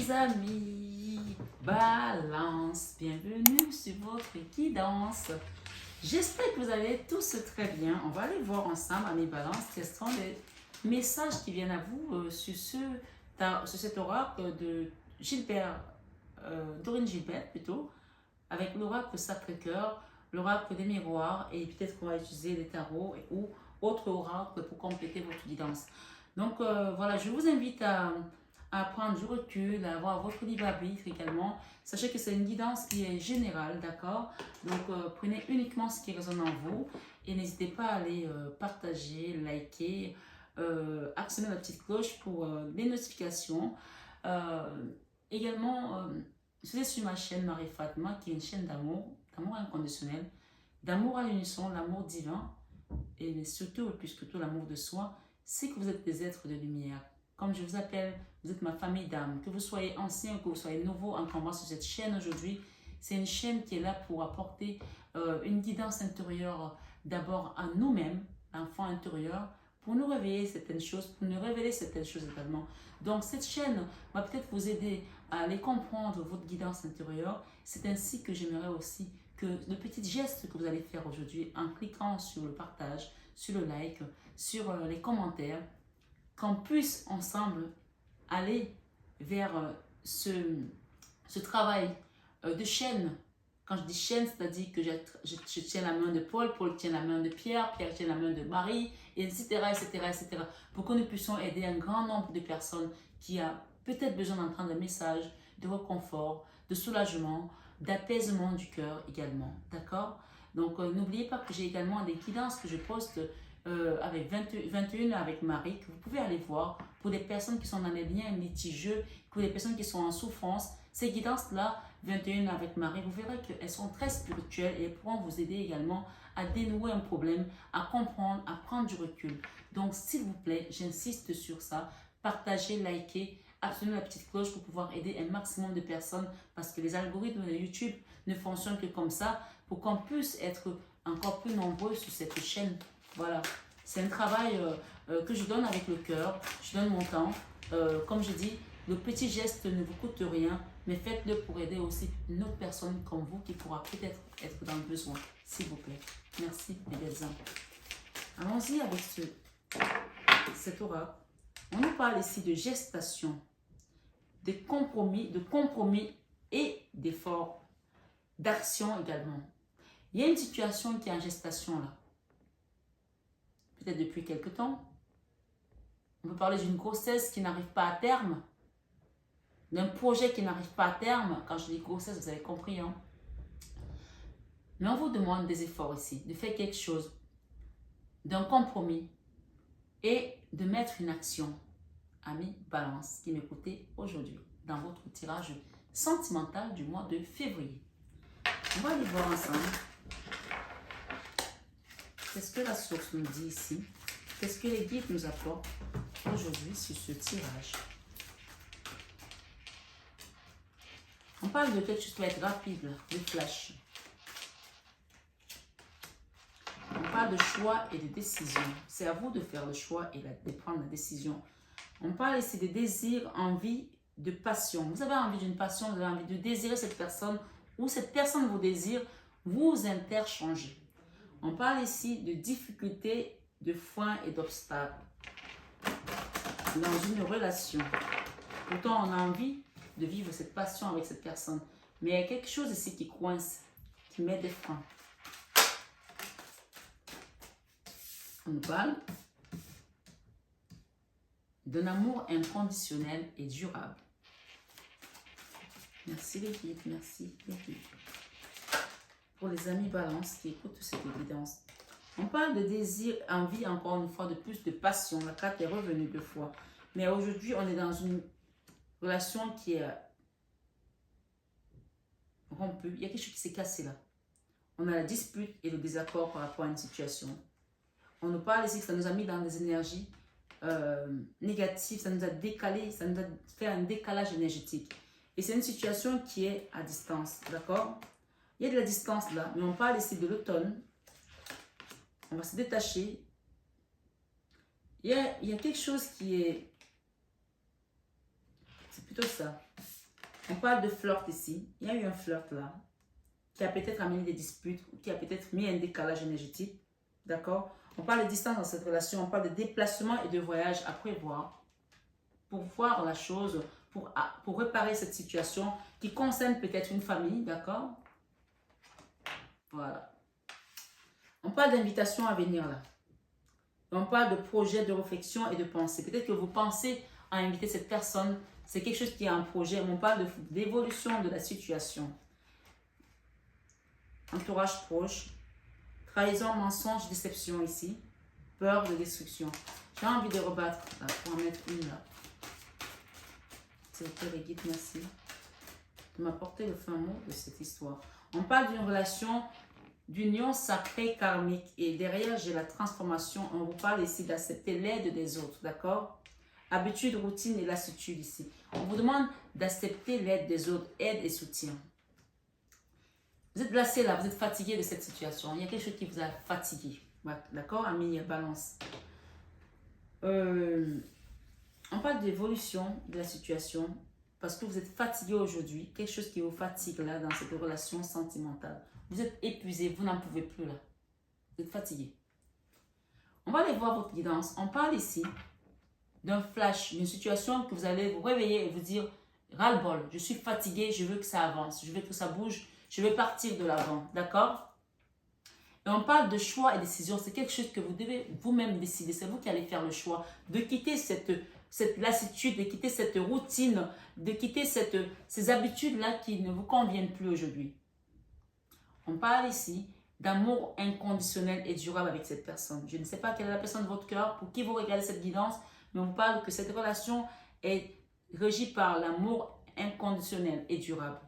Les amis, balance, bienvenue sur votre guidance. J'espère que vous allez tous très bien. On va aller voir ensemble, amis balance, quels sont les messages qui viennent à vous sur cet oracle de Gilbert, Dorine Gilbert plutôt, avec l'oracle Sacré-Cœur, l'oracle des miroirs, et peut-être qu'on va utiliser les tarots ou autres oracles pour compléter votre guidance. Donc voilà, je vous invite à prendre du recul, à avoir votre libre arbitre également. Sachez que c'est une guidance qui est générale, d'accord? Donc prenez uniquement ce qui résonne en vous et n'hésitez pas à aller partager, liker, actionner la petite cloche pour les notifications. Également, vous êtes sur ma chaîne Marie Fatma, qui est une chaîne d'amour inconditionnel, d'amour à l'unisson, l'amour divin, et surtout, plus que tout, l'amour de soi. C'est que vous êtes des êtres de lumière. Comme je vous appelle, vous êtes ma famille d'âme. Que vous soyez ancien, que vous soyez nouveau en combat sur cette chaîne aujourd'hui, c'est une chaîne qui est là pour apporter une guidance intérieure d'abord à nous-mêmes, l'enfant intérieur, pour nous réveiller certaines choses, pour nous révéler certaines choses également. Donc cette chaîne va peut-être vous aider à aller comprendre votre guidance intérieure. C'est ainsi que j'aimerais aussi que le petit geste que vous allez faire aujourd'hui en cliquant sur le partage, sur le like, sur les commentaires, qu'on puisse ensemble aller vers ce travail de chaîne. Quand je dis chaîne, c'est-à-dire que je tiens la main de Paul, Paul tient la main de Pierre, Pierre tient la main de Marie, etc., pour que nous puissions aider un grand nombre de personnes qui a peut-être besoin d'entendre un message de réconfort, de soulagement, d'apaisement du cœur également, d'accord? Donc n'oubliez pas que j'ai également des guidances que je poste avec 21 avec Marie, que vous pouvez aller voir pour des personnes qui sont dans les liens litigieux, pour des personnes qui sont en souffrance. Ces guidances-là, 21 avec Marie, vous verrez qu'elles sont très spirituelles et elles pourront vous aider également à dénouer un problème, à comprendre, à prendre du recul. Donc, s'il vous plaît, j'insiste sur ça. Partagez, likez, actionnez la petite cloche pour pouvoir aider un maximum de personnes parce que les algorithmes de YouTube ne fonctionnent que comme ça pour qu'on puisse être encore plus nombreux sur cette chaîne. Voilà, c'est un travail que je donne avec le cœur, je donne mon temps. Comme je dis, le petit geste ne vous coûte rien, mais faites-le pour aider aussi une autre personne comme vous qui pourra peut-être être dans le besoin, s'il vous plaît. Merci, mes belles âmes. Allons-y avec cet oracle. On nous parle ici de gestation, de compromis et d'efforts, d'action également. Il y a une situation qui est en gestation là. Peut-être depuis quelque temps. On peut parler d'une grossesse qui n'arrive pas à terme, d'un projet qui n'arrive pas à terme. Quand je dis grossesse, vous avez compris. Hein? Mais on vous demande des efforts ici, de faire quelque chose, d'un compromis et de mettre une action. Amis balance qui m'écoutez aujourd'hui dans votre tirage sentimental du mois de février. On va aller voir ensemble. Qu'est-ce que la source nous dit ici? Qu'est-ce que les guides nous apportent aujourd'hui sur ce tirage? On parle de quelque chose qui va être rapide, de flash. On parle de choix et de décision. C'est à vous de faire le choix et de prendre la décision. On parle ici de désir, envie, de passion. Vous avez envie d'une passion, vous avez envie de désirer cette personne ou cette personne vous désire, vous interchangez. On parle ici de difficultés, de freins et d'obstacles dans une relation. Pourtant, on a envie de vivre cette passion avec cette personne. Mais il y a quelque chose ici qui coince, qui met des freins. On nous parle d'un amour inconditionnel et durable. Merci les guides, merci les guides. Pour les amis balance qui écoutent cette évidence. On parle de désir, envie, encore une fois, de plus de passion. La carte est revenue deux fois. Mais aujourd'hui, on est dans une relation qui est rompue. Il y a quelque chose qui s'est cassé là. On a la dispute et le désaccord par rapport à une situation. On nous parle ici que ça nous a mis dans des énergies négatives. Ça nous a décalé, ça nous a fait un décalage énergétique. Et c'est une situation qui est à distance, d'accord? Il y a de la distance là, mais on parle ici de l'automne. On va se détacher. Il y a quelque chose qui est... C'est plutôt ça. On parle de flirt ici. Il y a eu un flirt là, qui a peut-être amené des disputes, ou qui a peut-être mis un décalage énergétique. D'accord? On parle de distance dans cette relation, on parle de déplacement et de voyage à prévoir pour voir la chose, pour réparer cette situation qui concerne peut-être une famille, d'accord? Voilà. On parle d'invitation à venir là. On parle de projet, de réflexion et de pensée. Peut-être que vous pensez à inviter cette personne, c'est quelque chose qui est un projet, mais on parle d'évolution de la situation. Entourage proche, trahison, mensonge, déception ici, peur de destruction. J'ai envie de rebattre là, pour en mettre une là. S'il vous plaît, les guides, merci de m'apporter le fin mot de cette histoire. On parle d'une relation d'union sacrée karmique et derrière j'ai la transformation. On vous parle ici d'accepter l'aide des autres, d'accord? Habitude, routine et lassitude ici. On vous demande d'accepter l'aide des autres, aide et soutien. Vous êtes lassé là, vous êtes fatigué de cette situation. Il y a quelque chose qui vous a fatigué, d'accord? Ami balance. On parle d'évolution de la situation parce que vous êtes fatigué aujourd'hui, quelque chose qui vous fatigue là dans cette relation sentimentale. Vous êtes épuisé, vous n'en pouvez plus là. Vous êtes fatigué. On va aller voir votre guidance. On parle ici d'un flash, d'une situation que vous allez vous réveiller et vous dire ras-le-bol, je suis fatigué, je veux que ça avance, je veux que ça bouge, je veux partir de l'avant, d'accord? Et on parle de choix et décision, c'est quelque chose que vous devez vous-même décider, c'est vous qui allez faire le choix de quitter cette lassitude, de quitter cette routine, de quitter ces habitudes-là qui ne vous conviennent plus aujourd'hui. On parle ici d'amour inconditionnel et durable avec cette personne. Je ne sais pas quelle est la personne de votre cœur, pour qui vous regardez cette guidance, mais on parle que cette relation est régie par l'amour inconditionnel et durable.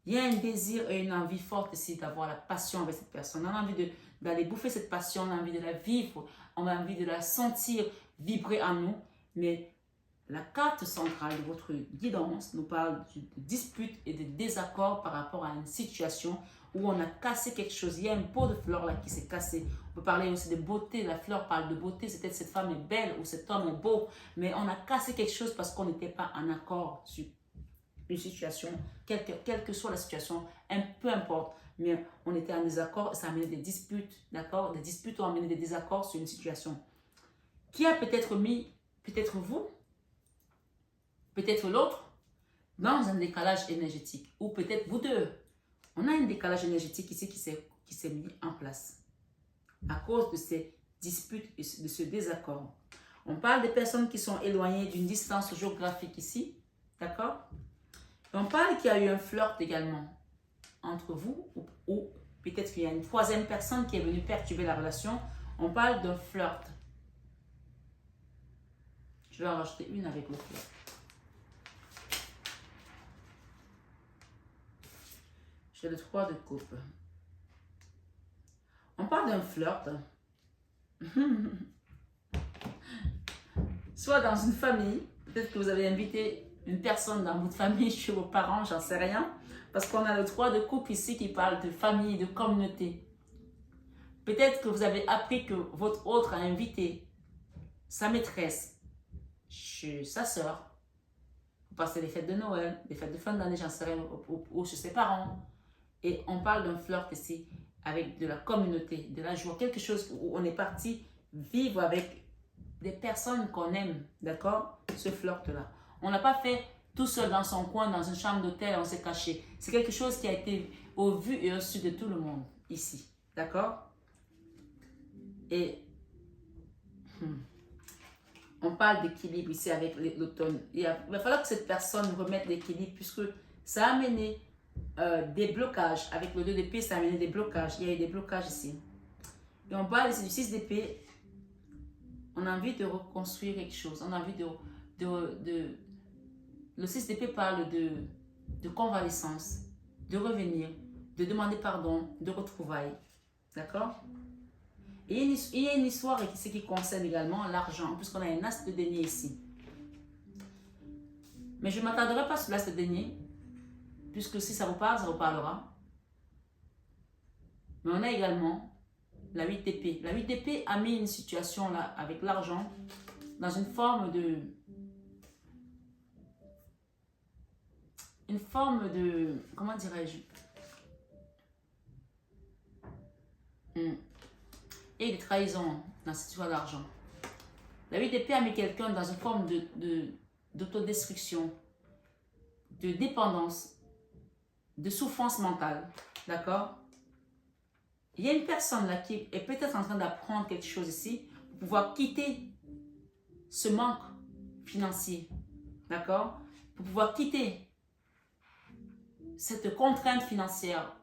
Il y a un désir et une envie forte ici d'avoir la passion avec cette personne. On a envie d'aller bouffer cette passion, on a envie de la vivre, on a envie de la sentir vibrer en nous. Mais la carte centrale de votre guidance nous parle de disputes et de désaccords par rapport à une situation où on a cassé quelque chose. Il y a un pot de fleurs là qui s'est cassé. On peut parler aussi de beauté. La fleur parle de beauté. C'est peut-être cette femme est belle ou cet homme est beau. Mais on a cassé quelque chose parce qu'on n'était pas en accord sur une situation, quelle que soit la situation, peu importe. Mais on était en désaccord et ça a amené des disputes. D'accord? Des disputes ont amené des désaccords sur une situation. Qui a peut-être mis, peut-être vous, peut-être l'autre, dans un décalage énergétique. Ou peut-être vous deux. On a un décalage énergétique ici qui s'est mis en place à cause de ces disputes et de ce désaccord. On parle des personnes qui sont éloignées d'une distance géographique ici, d'accord? Et on parle qu'il y a eu un flirt également entre vous ou peut-être qu'il y a une troisième personne qui est venue perturber la relation. On parle d'un flirt. Je vais en rajouter une avec le flirt. J'ai le 3 de coupe. On parle d'un flirt. Soit dans une famille, peut-être que vous avez invité une personne dans votre famille, chez vos parents, j'en sais rien. Parce qu'on a le 3 de coupe ici qui parle de famille, de communauté. Peut-être que vous avez appris que votre autre a invité sa maîtresse chez sa soeur pour passer les fêtes de Noël, les fêtes de fin d'année, j'en sais rien, ou chez ses parents. Et on parle d'un flirt ici avec de la communauté, de la joie, quelque chose où on est parti vivre avec des personnes qu'on aime, d'accord? Ce flirt-là. On n'a pas fait tout seul dans son coin, dans une chambre d'hôtel, on s'est caché. C'est quelque chose qui a été au vu et au su de tout le monde, ici, d'accord? Et on parle d'équilibre ici avec l'automne. Il va falloir que cette personne remette l'équilibre puisque ça a amené des blocages. Avec le 2 d'épée, ça a amené des blocages. Il y a eu des blocages ici. Et on parle ici du 6 d'épée. On a envie de reconstruire quelque chose. On a envie le 6 d'épée parle de convalescence, de revenir, de demander pardon, de retrouvailles. D'accord? Et il y a une histoire ici qui concerne également l'argent, puisqu'on a un as de denier ici. Mais je ne m'attarderai pas sur l'as de denier, puisque si ça vous parle, ça vous parlera. Mais on a également la 8 d'épée. La 8 d'épée a mis une situation là avec l'argent dans une forme de une forme de, comment dirais-je, et des trahisons dans cette histoire d'argent. La 8 d'épée a mis quelqu'un dans une forme d'autodestruction, de dépendance, de souffrance mentale, d'accord? Il y a une personne là qui est peut-être en train d'apprendre quelque chose ici pour pouvoir quitter ce manque financier, d'accord? Pour pouvoir quitter cette contrainte financière.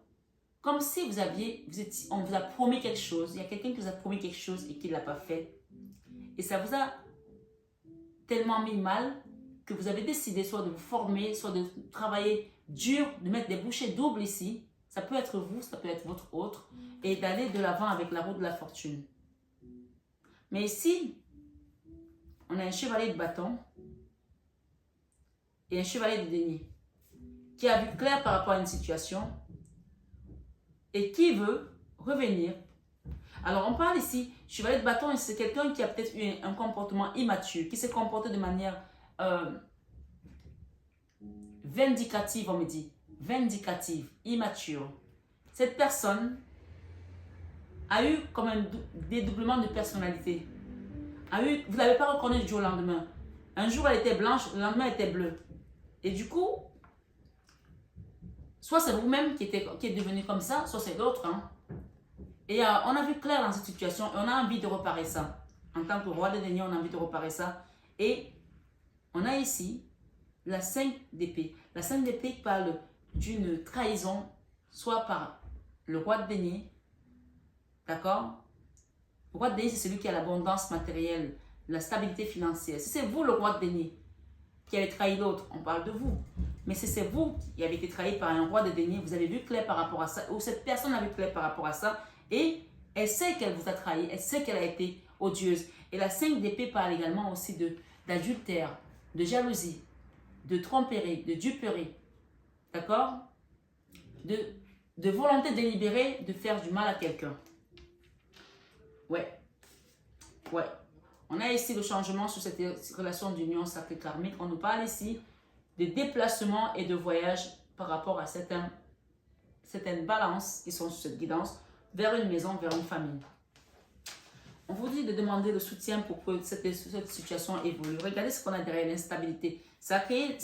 Comme si on vous a promis quelque chose, il y a quelqu'un qui vous a promis quelque chose et qui ne l'a pas fait. Et ça vous a tellement mis mal que vous avez décidé soit de vous former, soit de travailler dur, de mettre des bouchées doubles ici. Ça peut être vous, ça peut être votre autre. Et d'aller de l'avant avec la roue de la fortune. Mais ici, on a un chevalier de bâton et un chevalier de denier qui a vu clair par rapport à une situation et qui veut revenir. Alors, on parle ici, chevalier de bâton, c'est quelqu'un qui a peut-être eu un comportement immature, qui s'est comporté de manière vindicative, on me dit. Vindicative, immature. Cette personne a eu comme un dédoublement de personnalité. Vous n'avez pas reconnu du jour au lendemain. Un jour, elle était blanche, le lendemain, elle était bleue. Et du coup, soit c'est vous-même qui est devenu comme ça, soit c'est l'autre. Hein. Et on a vu clair dans cette situation et on a envie de réparer ça. En tant que roi des deniers, on a envie de réparer ça. Et on a ici la 5 d'épée. La 5 d'épée parle d'une trahison, soit par le roi de deniers. D'accord? Le roi de deniers, c'est celui qui a l'abondance matérielle, la stabilité financière. Si c'est vous le roi de deniers qui avez trahi l'autre, on parle de vous. Mais si c'est vous qui avez été trahi par un roi de deniers, vous avez vu clair par rapport à ça, ou cette personne a vu clair par rapport à ça, et elle sait qu'elle vous a trahi, elle sait qu'elle a été odieuse. Et la 5 d'épée parle également aussi d'adultère, de jalousie, de tromperie, de duperie, d'accord? De volonté délibérée de faire du mal à quelqu'un. Ouais. On a ici le changement sur cette relation d'union sacrée karmique. On nous parle ici de déplacements et de voyages par rapport à certaines balances qui sont sur cette guidance vers une maison, vers une famille. On vous dit de demander le soutien pour que cette situation évolue. Regardez ce qu'on a derrière l'instabilité. Ça crée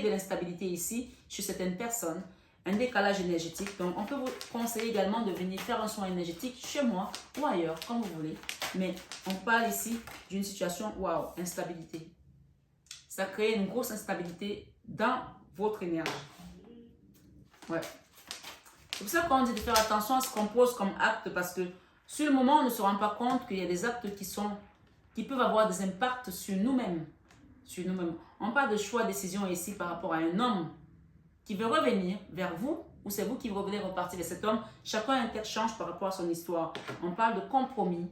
de l'instabilité ici chez certaines personnes, un décalage énergétique. Donc, on peut vous conseiller également de venir faire un soin énergétique chez moi ou ailleurs, comme vous voulez. Mais on parle ici d'une situation, waouh, instabilité. Ça crée une grosse instabilité dans votre énergie. Ouais. C'est pour ça qu'on dit de faire attention à ce qu'on pose comme acte parce que sur le moment, on ne se rend pas compte qu'il y a des actes qui peuvent avoir des impacts sur nous-mêmes. On parle de choix, décision ici par rapport à un homme qui veut revenir vers vous ou c'est vous qui voulez repartir vers cet homme. Chacun interchange par rapport à son histoire. On parle de compromis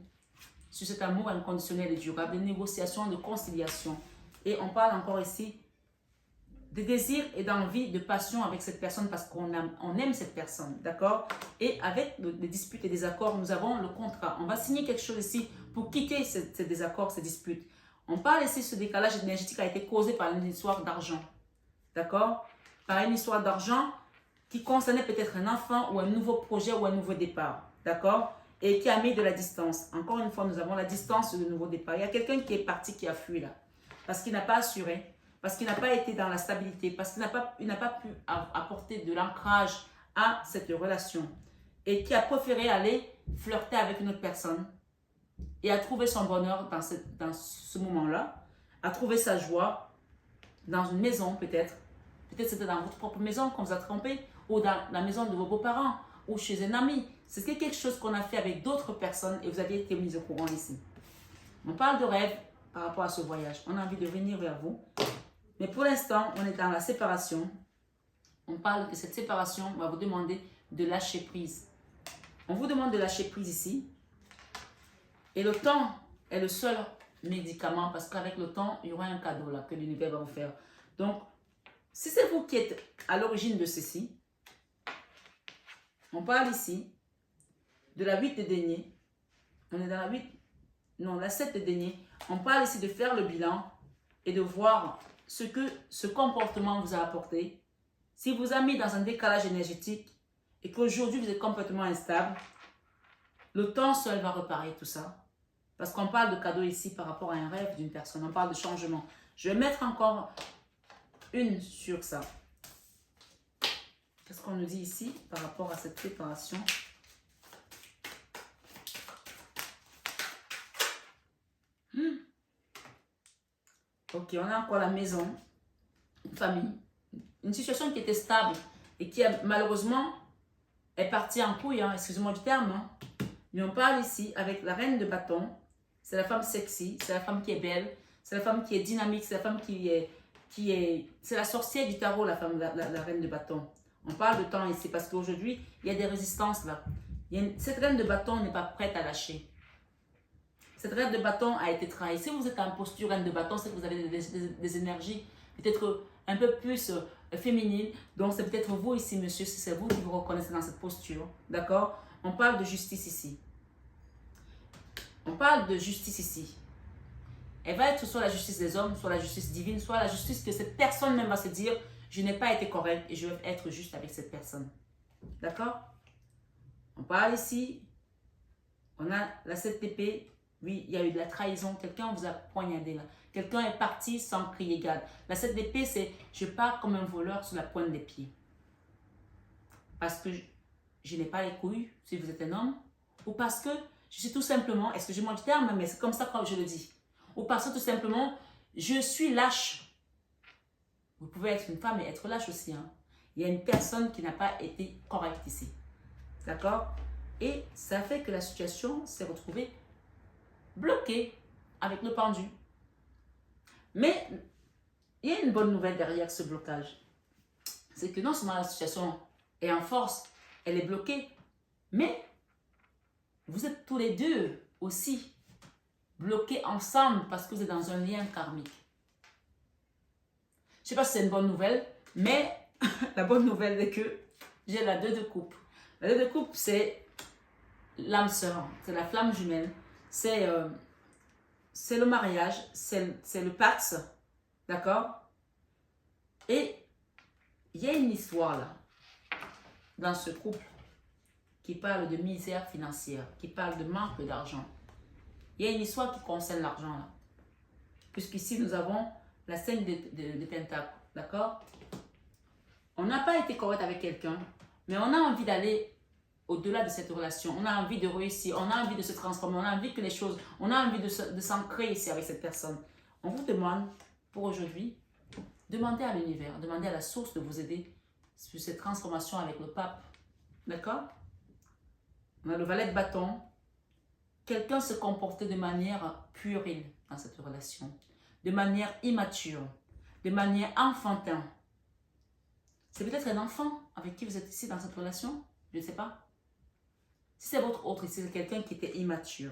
sur cet amour inconditionnel et durable, de négociation, de conciliation. Et on parle encore ici de désir et d'envie, de passion avec cette personne parce qu'on aime cette personne, d'accord? Et avec les disputes et désaccords, nous avons le contrat. On va signer quelque chose ici pour quitter ces désaccords, ces disputes. On parle ici, ce décalage énergétique a été causé par une histoire d'argent, d'accord? Par une histoire d'argent qui concernait peut-être un enfant ou un nouveau projet ou un nouveau départ, d'accord? Et qui a mis de la distance. Encore une fois, nous avons la distance de nouveau départ. Il y a quelqu'un qui est parti, qui a fui là, parce qu'il n'a pas assuré, parce qu'il n'a pas été dans la stabilité, parce qu'il n'a pas pu apporter de l'ancrage à cette relation et qui a préféré aller flirter avec une autre personne et a trouvé son bonheur dans ce moment-là, a trouvé sa joie dans une maison peut-être. Peut-être c'était dans votre propre maison qu'on vous a trompé ou dans la maison de vos beaux-parents ou chez un ami. C'est quelque chose qu'on a fait avec d'autres personnes et vous avez été mis au courant ici. On parle de rêve par rapport à ce voyage. On a envie de venir vers vous. Mais pour l'instant, on est dans la séparation. On parle que cette séparation va vous demander de lâcher prise. On vous demande de lâcher prise ici. Et le temps est le seul médicament parce qu'avec le temps, il y aura un cadeau là que l'univers va vous faire. Donc, si c'est vous qui êtes à l'origine de ceci, on parle ici de la 8 de denier. On est dans la 7 de denier. On parle ici de faire le bilan et de voir ce que ce comportement vous a apporté, Si vous avez mis dans un décalage énergétique et qu'aujourd'hui vous êtes complètement instable, le temps seul va réparer tout ça. Parce qu'on parle de cadeau ici par rapport à un rêve d'une personne. On parle de changement. Je vais mettre encore une sur ça. Qu'est-ce qu'on nous dit ici par rapport à cette préparation? Ok, on a encore la maison, une famille, une situation qui était stable et qui a, malheureusement est partie en couille, hein, excusez-moi du terme. Hein. Mais on parle ici avec la reine de bâton. C'est la femme sexy, c'est la femme qui est belle, c'est la femme qui est dynamique, c'est la femme c'est la sorcière du tarot, la femme, la reine de bâton. On parle de temps ici parce qu'aujourd'hui, il y a des résistances là. Cette reine de bâton n'est pas prête à lâcher. Cette reine de bâton a été trahie. Si vous êtes en posture reine de bâton, c'est que vous avez des énergies peut-être un peu plus féminines. Donc, c'est peut-être vous ici, monsieur, si c'est vous qui vous reconnaissez dans cette posture. D'accord? On parle de justice ici. On parle de justice ici. Elle va être soit la justice des hommes, soit la justice divine, soit la justice que cette personne même va se dire « Je n'ai pas été correcte et je veux être juste avec cette personne. » D'accord? On parle ici. On a la 7 épée. Oui, il y a eu de la trahison. Quelqu'un vous a poignardé là. Quelqu'un est parti sans crier égal. La 7 d'épée, c'est je pars comme un voleur sur la pointe des pieds. Parce que je n'ai pas les couilles, si vous êtes un homme. Ou parce que je suis tout simplement, excusez-moi du terme, mais c'est comme ça que je le dis. Ou parce que tout simplement, je suis lâche. Vous pouvez être une femme et être lâche aussi. Hein. Il y a une personne qui n'a pas été correcte ici. D'accord? Et ça fait que la situation s'est retrouvée bloquée avec le pendu. Mais il y a une bonne nouvelle derrière ce blocage. C'est que non seulement la situation est en force, elle est bloquée, mais vous êtes tous les deux aussi bloqués ensemble parce que vous êtes dans un lien karmique. Je ne sais pas si c'est une bonne nouvelle, mais la bonne nouvelle est que j'ai la 2 de coupe. La 2 de coupe, c'est l'âme sœur, c'est la flamme jumelle, c'est le mariage, c'est le Pax, d'accord? Et il y a une histoire là, dans ce couple, qui parle de misère financière, qui parle de manque d'argent. Il y a une histoire qui concerne l'argent là. Puisqu'ici nous avons la scène des pentacles, d'accord? On n'a pas été correct avec quelqu'un, mais on a envie d'aller au-delà de cette relation. On a envie de réussir, on a envie de se transformer, on a envie que les choses, on a envie de s'ancrer ici avec cette personne. On vous demande, pour aujourd'hui, demandez à l'univers, demandez à la source de vous aider sur cette transformation avec le pape. D'accord? On a le valet de bâton. Quelqu'un se comportait de manière puérile dans cette relation, de manière immature, de manière enfantin. C'est peut-être un enfant avec qui vous êtes ici dans cette relation, je ne sais pas. Si c'est votre autre ici, c'est quelqu'un qui était immature.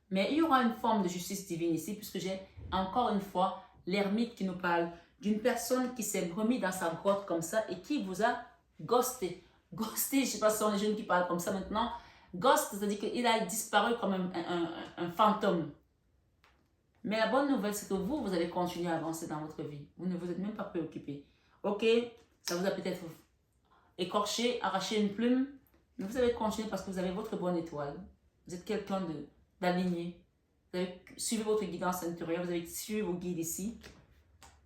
Mais il y aura une forme de justice divine ici, puisque j'ai encore une fois l'ermite qui nous parle d'une personne qui s'est remise dans sa grotte comme ça et qui vous a ghosté. Ghosté, je ne sais pas si ce sont les jeunes qui parlent comme ça maintenant. Ghost, c'est-à-dire qu'il a disparu comme un fantôme. Mais la bonne nouvelle, c'est que vous allez continuer à avancer dans votre vie. Vous ne vous êtes même pas préoccupé. Ok, ça vous a peut-être écorché, arraché une plume, mais vous allez continuer parce que vous avez votre bonne étoile. Vous êtes quelqu'un d'aligné. Vous avez suivi votre guidance intérieure, vous avez suivi vos guides ici.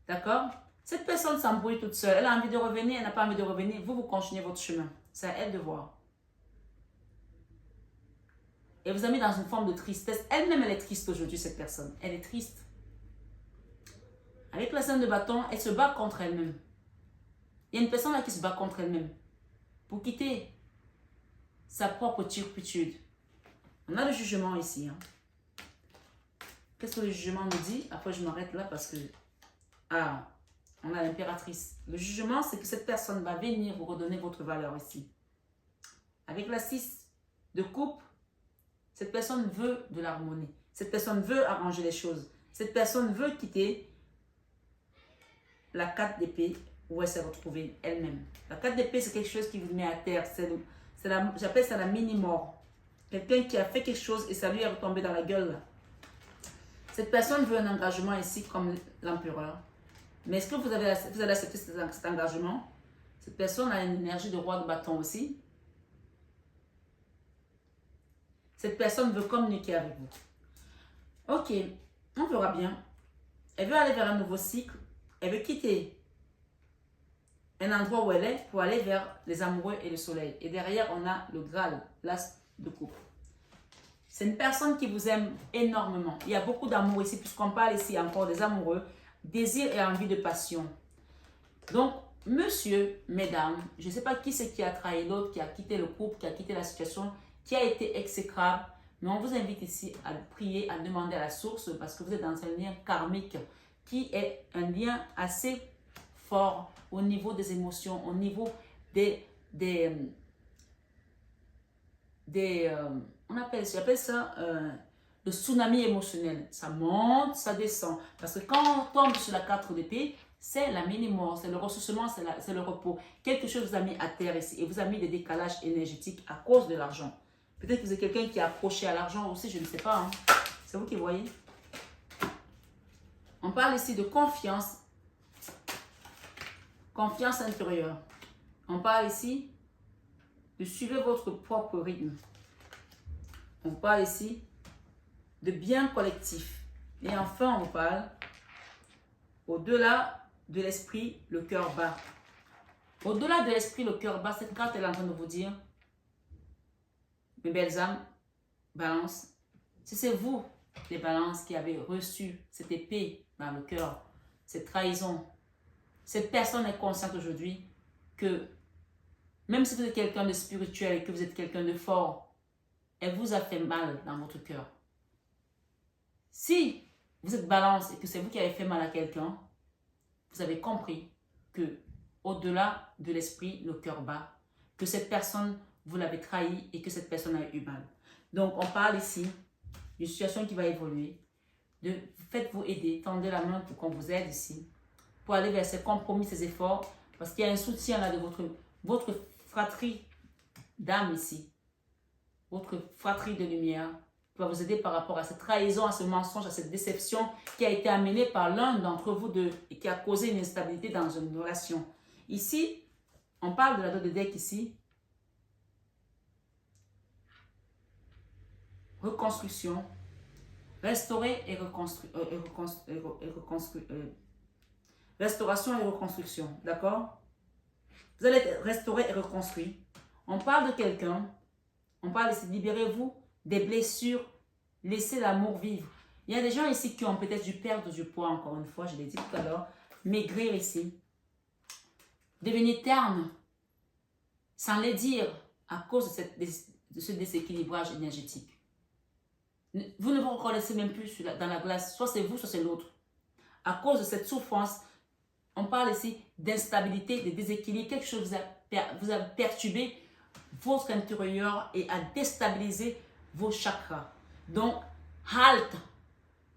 D'accord? Cette personne s'embrouille toute seule. Elle a envie de revenir, elle n'a pas envie de revenir. Vous continuez votre chemin. C'est à elle de voir. Et vous avez mis dans une forme de tristesse. Elle-même, elle est triste aujourd'hui, cette personne. Elle est triste. Avec la scène de bâton, elle se bat contre elle-même. Il y a une personne là qui se bat contre elle-même. Pour quitter sa propre turpitude. On a le jugement ici. Hein. Qu'est-ce que le jugement nous dit? Après, je m'arrête là parce que... Ah, on a l'impératrice. Le jugement, c'est que cette personne va venir vous redonner votre valeur ici. Avec la 6 de coupe, cette personne veut de l'harmonie. Cette personne veut arranger les choses. Cette personne veut quitter la 4 d'épée où elle s'est retrouvée elle-même. La 4 d'épée, c'est quelque chose qui vous met à terre. J'appelle ça la mini-mort. Quelqu'un qui a fait quelque chose et ça lui est retombé dans la gueule. Là. Cette personne veut un engagement ici comme l'empereur. Mais est-ce que vous allez accepter cet engagement? Cette personne a une énergie de roi de bâton aussi. Cette personne veut communiquer avec vous. Ok, on verra bien. Elle veut aller vers un nouveau cycle. Elle veut quitter un endroit où elle est pour aller vers les amoureux et le soleil. Et derrière, on a le Graal, l'as de coupe. C'est une personne qui vous aime énormément. Il y a beaucoup d'amour ici, puisqu'on parle ici encore des amoureux, désir et envie de passion. Donc, monsieur, mesdames, je ne sais pas qui c'est qui a trahi l'autre, qui a quitté le couple, qui a quitté la situation, qui a été exécrable. Mais on vous invite ici à prier, à demander à la source, parce que vous êtes dans un lien karmique qui est un lien assez fort au niveau des émotions, au niveau j'appelle ça le tsunami émotionnel. Ça monte, ça descend. Parce que quand on tombe sur la 4 d'épée, c'est la mini-mort, c'est le ressourcement, c'est le repos. Quelque chose vous a mis à terre ici et vous a mis des décalages énergétiques à cause de l'argent. Peut-être que vous êtes quelqu'un qui est accroché à l'argent aussi, je ne sais pas. Hein. C'est vous qui voyez. On parle ici de confiance. Confiance intérieure. On parle ici de suivre votre propre rythme. On parle ici de bien collectif. Et enfin, on parle au-delà de l'esprit, le cœur bas. Au-delà de l'esprit, le cœur bas, cette carte est en train de vous dire, mes belles âmes, balance, si c'est vous, les balances, qui avez reçu cette épée dans le cœur, cette trahison, cette personne est consciente aujourd'hui que même si vous êtes quelqu'un de spirituel et que vous êtes quelqu'un de fort, elle vous a fait mal dans votre cœur. Si vous êtes balance et que c'est vous qui avez fait mal à quelqu'un, vous avez compris que au-delà de l'esprit, le cœur bat, que cette personne, vous l'avez trahi et que cette personne a eu mal. Donc, on parle ici d'une situation qui va évoluer. Faites-vous aider, tendez la main pour qu'on vous aide ici, pour aller vers ces compromis, ces efforts, parce qu'il y a un soutien là de votre fratrie d'âme ici, votre fratrie de lumière, qui va vous aider par rapport à cette trahison, à ce mensonge, à cette déception qui a été amenée par l'un d'entre vous deux et qui a causé une instabilité dans une relation. Ici, on parle de la dot de deck ici. Reconstruction, restaurer et reconstruire, restauration et reconstruction, d'accord? Vous allez être restauré et reconstruit. On parle de quelqu'un, on parle ici, libérez-vous des blessures, laissez l'amour vivre. Il y a des gens ici qui ont peut-être dû perdre du poids, encore une fois, je l'ai dit tout à l'heure, maigrir ici, devenir terne, sans les dire, à cause de ce déséquilibrage énergétique. Vous ne vous reconnaissez même plus dans la glace, soit c'est vous, soit c'est l'autre. À cause de cette souffrance, on parle ici d'instabilité, de déséquilibre, quelque chose vous a perturbé votre intérieur et a déstabilisé vos chakras. Donc, halte.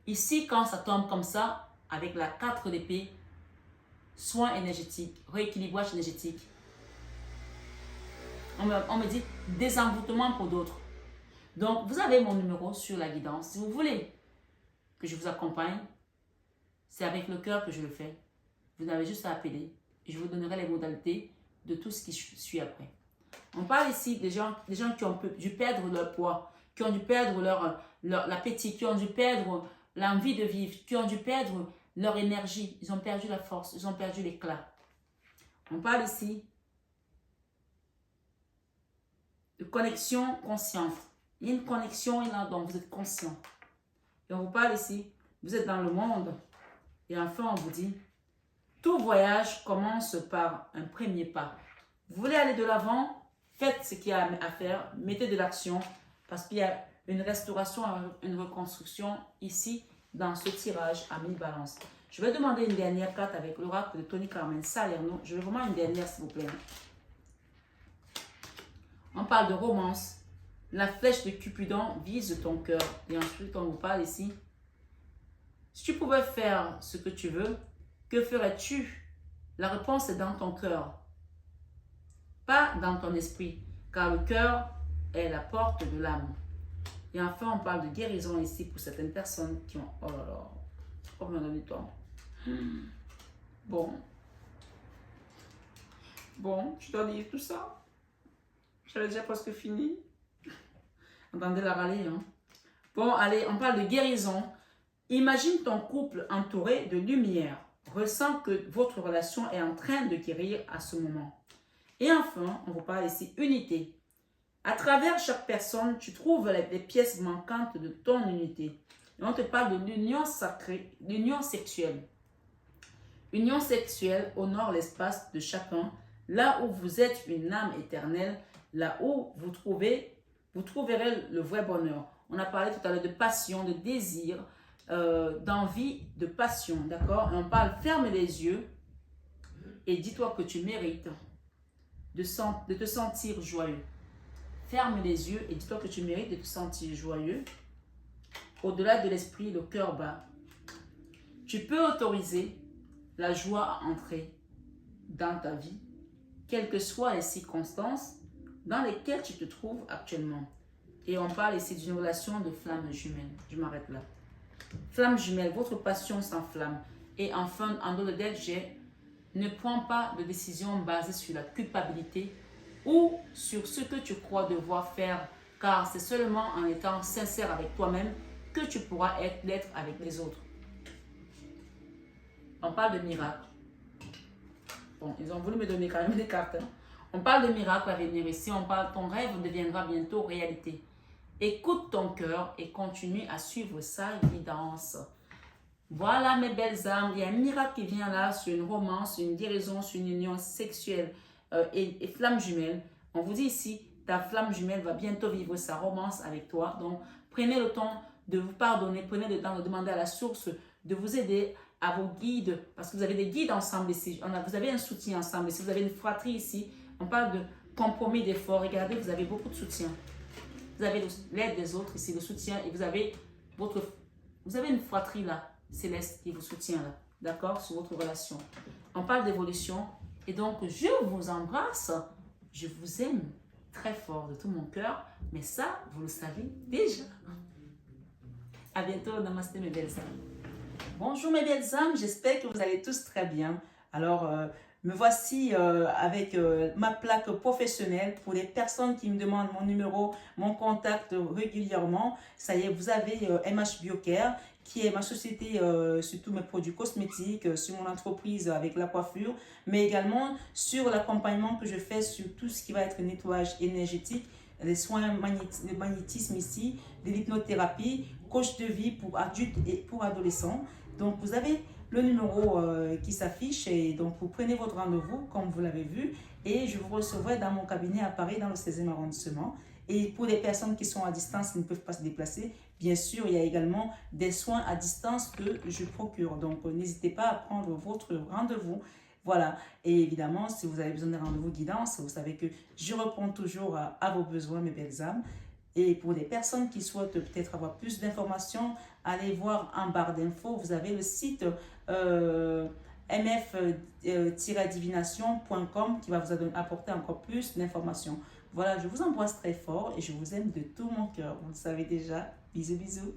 Ici, quand ça tombe comme ça, avec la 4 d'épée, soin énergétique, rééquilibrage énergétique. On me dit désemboutement pour d'autres. Donc, vous avez mon numéro sur la guidance. Si vous voulez que je vous accompagne, c'est avec le cœur que je le fais. Vous n'avez juste à appeler et je vous donnerai les modalités de tout ce qui suit après. On parle ici des gens qui ont dû perdre leur poids, qui ont dû perdre l'appétit, qui ont dû perdre l'envie de vivre, qui ont dû perdre leur énergie. Ils ont perdu la force, ils ont perdu l'éclat. On parle ici de connexion consciente. Il y a une connexion là dont vous êtes conscient. Et on vous parle ici, vous êtes dans le monde. Et enfin, on vous dit, tout voyage commence par un premier pas. Vous voulez aller de l'avant, faites ce qu'il y a à faire, mettez de l'action, parce qu'il y a une restauration, une reconstruction ici, dans ce tirage à 1000 balances. Je vais demander une dernière carte avec l'oracle de Tony Carmen Salerno. Je veux vraiment une dernière, s'il vous plaît. On parle de romance. La flèche de Cupidon vise ton cœur. Et ensuite, on vous parle ici. Si tu pouvais faire ce que tu veux, que ferais-tu? La réponse est dans ton cœur, pas dans ton esprit, car le cœur est la porte de l'âme. Et enfin, on parle de guérison ici pour certaines personnes qui ont... Oh là là, combien de temps? Bon. Bon, je dois dire tout ça. J'avais déjà presque fini. Attendez la râler, hein. Bon, allez, on parle de guérison. Imagine ton couple entouré de lumière. Ressens que votre relation est en train de guérir à ce moment. Et enfin, on vous parle ici unité. À travers chaque personne, tu trouves les pièces manquantes de ton unité. Et on te parle de l'union sacrée, l'union sexuelle. Union sexuelle honore l'espace de chacun, là où vous êtes une âme éternelle, là où vous trouverez le vrai bonheur. On a parlé tout à l'heure de passion, de désir, d'envie, de passion, d'accord? Et on parle, ferme les yeux et dis-toi que tu mérites de te sentir joyeux. Ferme les yeux et dis-toi que tu mérites de te sentir joyeux. Au-delà de l'esprit, le cœur bat. Tu peux autoriser la joie à entrer dans ta vie, quelles que soient les circonstances dans lesquelles tu te trouves actuellement. Et on parle ici d'une relation de flamme jumelle. Je m'arrête là. Flamme jumelle, votre passion s'enflamme. Et enfin, en dehors de d'être, ne prends pas de décision basée sur la culpabilité ou sur ce que tu crois devoir faire, car c'est seulement en étant sincère avec toi-même que tu pourras l'être avec les autres. On parle de miracle. Bon, ils ont voulu me donner quand même des cartes. Hein. On parle de miracle à venir ici. On parle, ton rêve deviendra bientôt réalité. Écoute ton cœur et continue à suivre sa guidance. Voilà mes belles âmes. Il y a un miracle qui vient là sur une romance, une guérison, sur une union sexuelle et flamme jumelle. On vous dit ici, ta flamme jumelle va bientôt vivre sa romance avec toi. Donc, prenez le temps de vous pardonner. Prenez le temps de demander à la source de vous aider, à vos guides, parce que vous avez des guides ensemble ici. Vous avez un soutien ensemble ici. Vous avez une fratrie ici. On parle de compromis, d'effort. Regardez, vous avez beaucoup de soutien. Vous avez l'aide des autres ici, le soutien, et vous avez une fratrie là, céleste, qui vous soutient là, d'accord, sur votre relation. On parle d'évolution, et donc je vous embrasse, je vous aime très fort de tout mon cœur, mais ça, vous le savez déjà. À bientôt, namasté mes belles âmes. Bonjour mes belles âmes, j'espère que vous allez tous très bien. Alors, me voici avec ma plaque professionnelle pour les personnes qui me demandent mon numéro, mon contact régulièrement. Ça y est, vous avez MH Biocare, qui est ma société sur tous mes produits cosmétiques, sur mon entreprise avec la coiffure, mais également sur l'accompagnement que je fais sur tout ce qui va être nettoyage énergétique, les soins de magnétisme ici, de l'hypnothérapie, coach de vie pour adultes et pour adolescents. Donc, vous avez le numéro qui s'affiche et donc vous prenez votre rendez-vous comme vous l'avez vu et je vous recevrai dans mon cabinet à Paris dans le 16e arrondissement. Et pour les personnes qui sont à distance, qui ne peuvent pas se déplacer, bien sûr, il y a également des soins à distance que je procure. Donc, n'hésitez pas à prendre votre rendez-vous. Voilà. Et évidemment, si vous avez besoin de rendez-vous guidance, vous savez que je réponds toujours à vos besoins, mes belles âmes. Et pour les personnes qui souhaitent peut-être avoir plus d'informations, allez voir en barre d'infos. Vous avez le site mf-divination.com qui va vous apporter encore plus d'informations. Voilà, je vous embrasse très fort et je vous aime de tout mon cœur. Vous le savez déjà. Bisous, bisous.